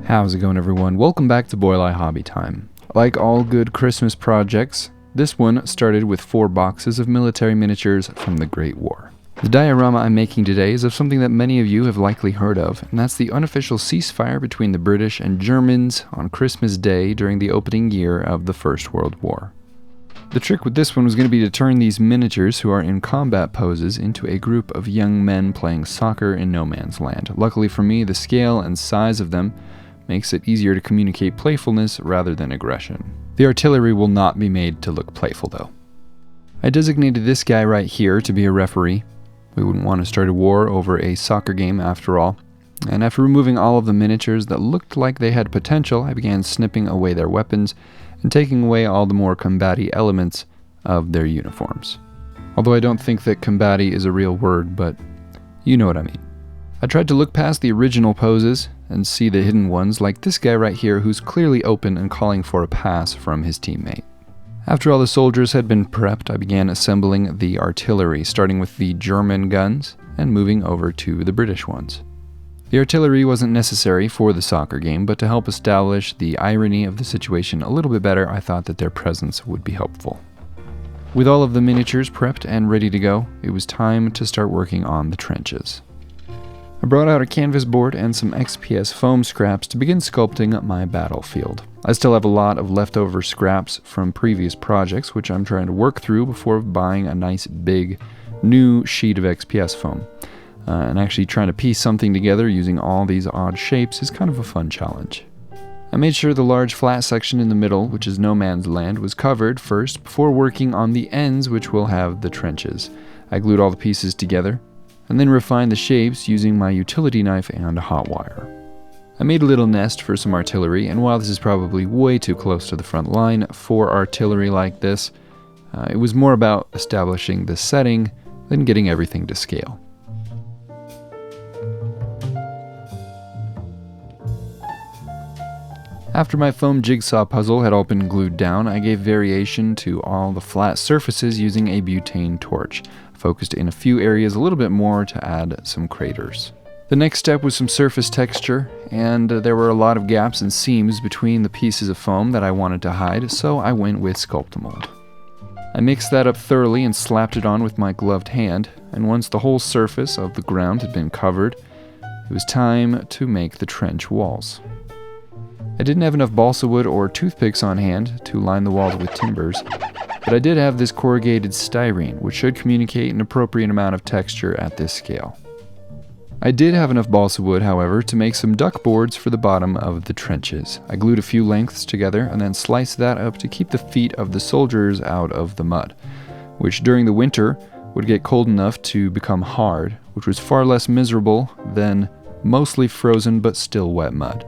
How's it going, everyone? Welcome back to Boil Eye Hobby Time. Like all good Christmas projects, this one started with 4 boxes of military miniatures from the Great War. The diorama I'm making today is of something that many of you have likely heard of, and that's the unofficial ceasefire between the British and Germans on Christmas Day during the opening year of the First World War. The trick with this one was going to be to turn these miniatures who are in combat poses into a group of young men playing soccer in no man's land. Luckily for me, the scale and size of them makes it easier to communicate playfulness rather than aggression. The artillery will not be made to look playful though. I designated this guy right here to be a referee. We wouldn't want to start a war over a soccer game after all. And after removing all of the miniatures that looked like they had potential, I began snipping away their weapons and taking away all the more combaty elements of their uniforms. Although I don't think that combaty is a real word, but you know what I mean. I tried to look past the original poses and see the hidden ones, like this guy right here who's clearly open and calling for a pass from his teammate. After all the soldiers had been prepped, I began assembling the artillery, starting with the German guns and moving over to the British ones. The artillery wasn't necessary for the soccer game, but to help establish the irony of the situation a little bit better, I thought that their presence would be helpful. With all of the miniatures prepped and ready to go, it was time to start working on the trenches. I brought out a canvas board and some XPS foam scraps to begin sculpting my battlefield. I still have a lot of leftover scraps from previous projects, which I'm trying to work through before buying a nice big new sheet of XPS foam. And actually trying to piece something together using all these odd shapes is kind of a fun challenge. I made sure the large flat section in the middle, which is no man's land, was covered first before working on the ends, which will have the trenches. I glued all the pieces together and then refined the shapes using my utility knife and a hot wire. I made a little nest for some artillery, and while this is probably way too close to the front line for artillery like this, it was more about establishing the setting than getting everything to scale. After my foam jigsaw puzzle had all been glued down, I gave variation to all the flat surfaces using a butane torch, focused in a few areas a little bit more to add some craters. The next step was some surface texture, and there were a lot of gaps and seams between the pieces of foam that I wanted to hide, so I went with Sculptamold. I mixed that up thoroughly and slapped it on with my gloved hand, and once the whole surface of the ground had been covered, it was time to make the trench walls. I didn't have enough balsa wood or toothpicks on hand to line the walls with timbers, but I did have this corrugated styrene, which should communicate an appropriate amount of texture at this scale. I did have enough balsa wood, however, to make some duck boards for the bottom of the trenches. I glued a few lengths together and then sliced that up to keep the feet of the soldiers out of the mud, which during the winter would get cold enough to become hard, which was far less miserable than mostly frozen but still wet mud.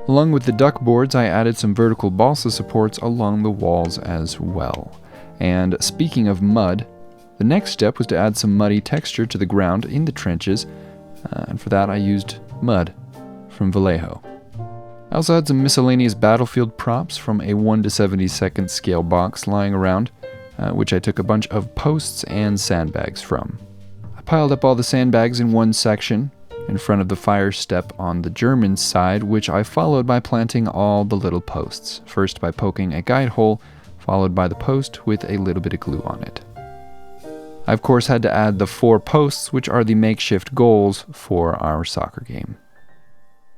Along with the duck boards, I added some vertical balsa supports along the walls as well. And speaking of mud, the next step was to add some muddy texture to the ground in the trenches, and for that I used mud from Vallejo. I also had some miscellaneous battlefield props from a 1/72 scale box lying around, which I took a bunch of posts and sandbags from. I piled up all the sandbags in one section, in front of the fire step on the German side, which I followed by planting all the little posts, first by poking a guide hole, followed by the post with a little bit of glue on it. I of course had to add the 4 posts, which are the makeshift goals for our soccer game.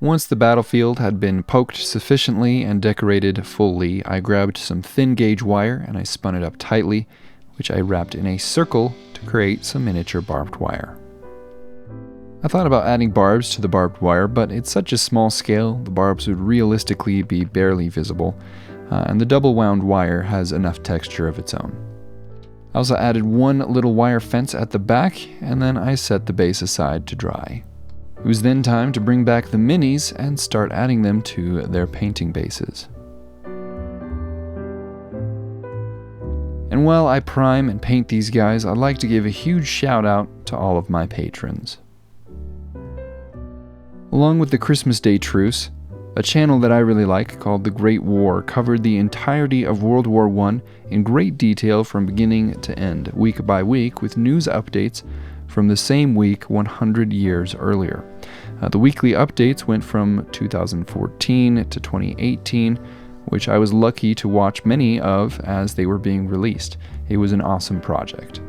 Once the battlefield had been poked sufficiently and decorated fully, I grabbed some thin gauge wire and I spun it up tightly, which I wrapped in a circle to create some miniature barbed wire. I thought about adding barbs to the barbed wire, but it's such a small scale, the barbs would realistically be barely visible, and the double wound wire has enough texture of its own. I also added one little wire fence at the back, and then I set the base aside to dry. It was then time to bring back the minis and start adding them to their painting bases. And while I prime and paint these guys, I'd like to give a huge shout out to all of my patrons. Along with the Christmas Day Truce, a channel that I really like called The Great War covered the entirety of World War I in great detail from beginning to end, week by week, with news updates from the same week 100 years earlier. The weekly updates went from 2014 to 2018, which I was lucky to watch many of as they were being released. It was an awesome project.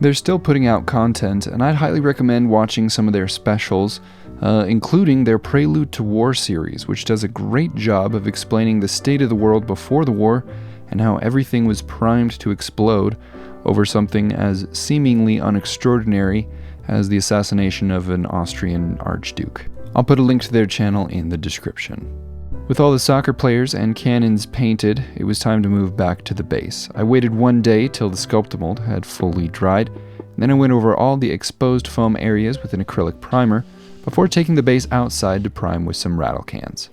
They're still putting out content, and I'd highly recommend watching some of their specials, including their Prelude to War series, which does a great job of explaining the state of the world before the war and how everything was primed to explode over something as seemingly unextraordinary as the assassination of an Austrian archduke. I'll put a link to their channel in the description. With all the soccer players and cannons painted, it was time to move back to the base. I waited one day till the Sculptamold had fully dried, and then I went over all the exposed foam areas with an acrylic primer before taking the base outside to prime with some rattle cans.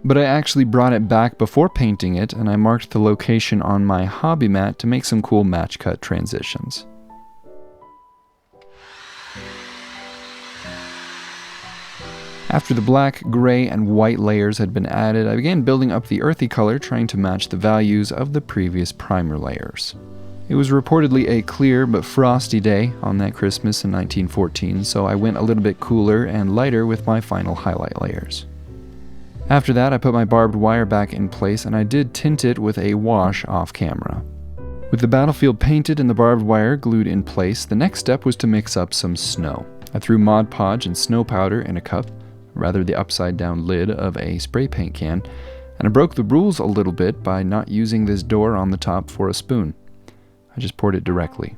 But I actually brought it back before painting it, and I marked the location on my hobby mat to make some cool match cut transitions. After the black, gray, and white layers had been added, I began building up the earthy color, trying to match the values of the previous primer layers. It was reportedly a clear but frosty day on that Christmas in 1914, so I went a little bit cooler and lighter with my final highlight layers. After that, I put my barbed wire back in place, and I did tint it with a wash off camera. With the battlefield painted and the barbed wire glued in place, the next step was to mix up some snow. I threw Mod Podge and snow powder in a cup, rather the upside down lid of a spray paint can, and I broke the rules a little bit by not using this door on the top for a spoon. I just poured it directly.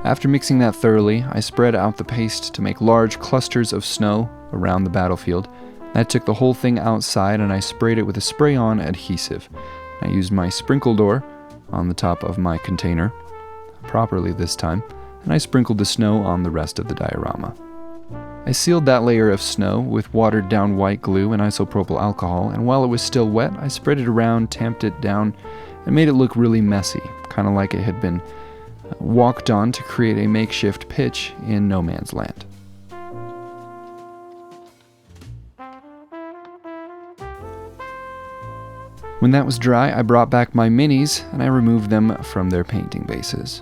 After mixing that thoroughly, I spread out the paste to make large clusters of snow around the battlefield. I took the whole thing outside and I sprayed it with a spray-on adhesive. I used my sprinkle door on the top of my container, properly this time, and I sprinkled the snow on the rest of the diorama. I sealed that layer of snow with watered down white glue and isopropyl alcohol, and while it was still wet, I spread it around, tamped it down, and made it look really messy, kind of like it had been walked on to create a makeshift pitch in no man's land. When that was dry, I brought back my minis and I removed them from their painting bases.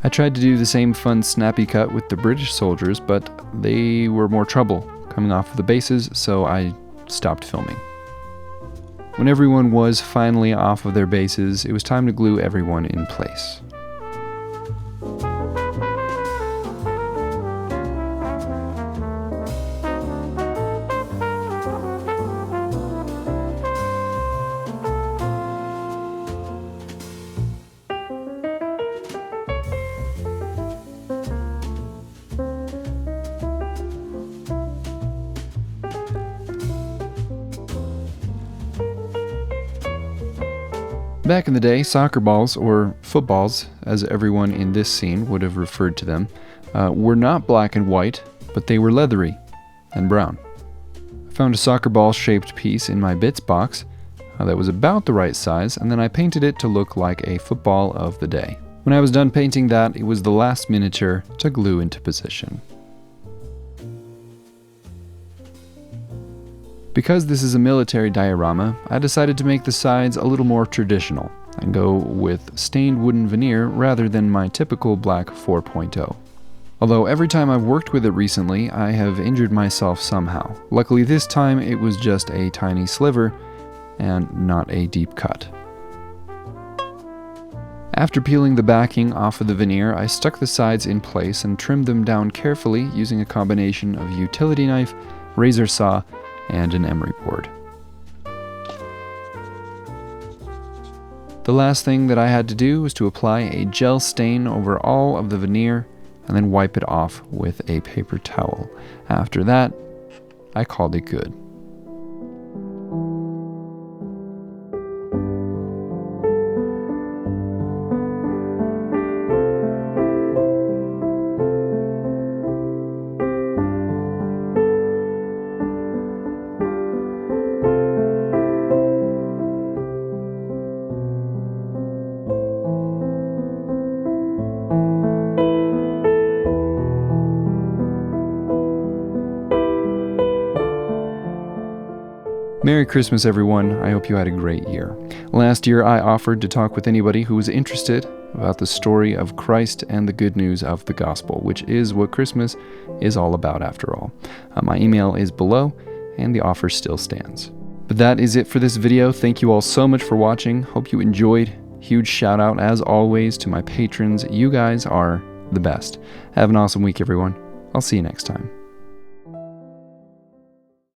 I tried to do the same fun snappy cut with the British soldiers, but they were more trouble coming off of the bases, so I stopped filming. When everyone was finally off of their bases, it was time to glue everyone in place. Back in the day, soccer balls, or footballs, as everyone in this scene would have referred to them, were not black and white, but they were leathery and brown. I found a soccer ball-shaped piece in my bits box that was about the right size, and then I painted it to look like a football of the day. When I was done painting that, it was the last miniature to glue into position. Because this is a military diorama, I decided to make the sides a little more traditional and go with stained wooden veneer rather than my typical black 4.0. Although every time I've worked with it recently, I have injured myself somehow. Luckily this time it was just a tiny sliver and not a deep cut. After peeling the backing off of the veneer, I stuck the sides in place and trimmed them down carefully using a combination of utility knife, razor saw, and an emery board. The last thing that I had to do was to apply a gel stain over all of the veneer and then wipe it off with a paper towel. After that, I called it good. Merry Christmas, everyone. I hope you had a great year. Last year, I offered to talk with anybody who was interested about the story of Christ and the good news of the gospel, which is what Christmas is all about after all. My email is below, and the offer still stands. But that is it for this video. Thank you all so much for watching. Hope you enjoyed. Huge shout out, as always, to my patrons. You guys are the best. Have an awesome week, everyone. I'll see you next time.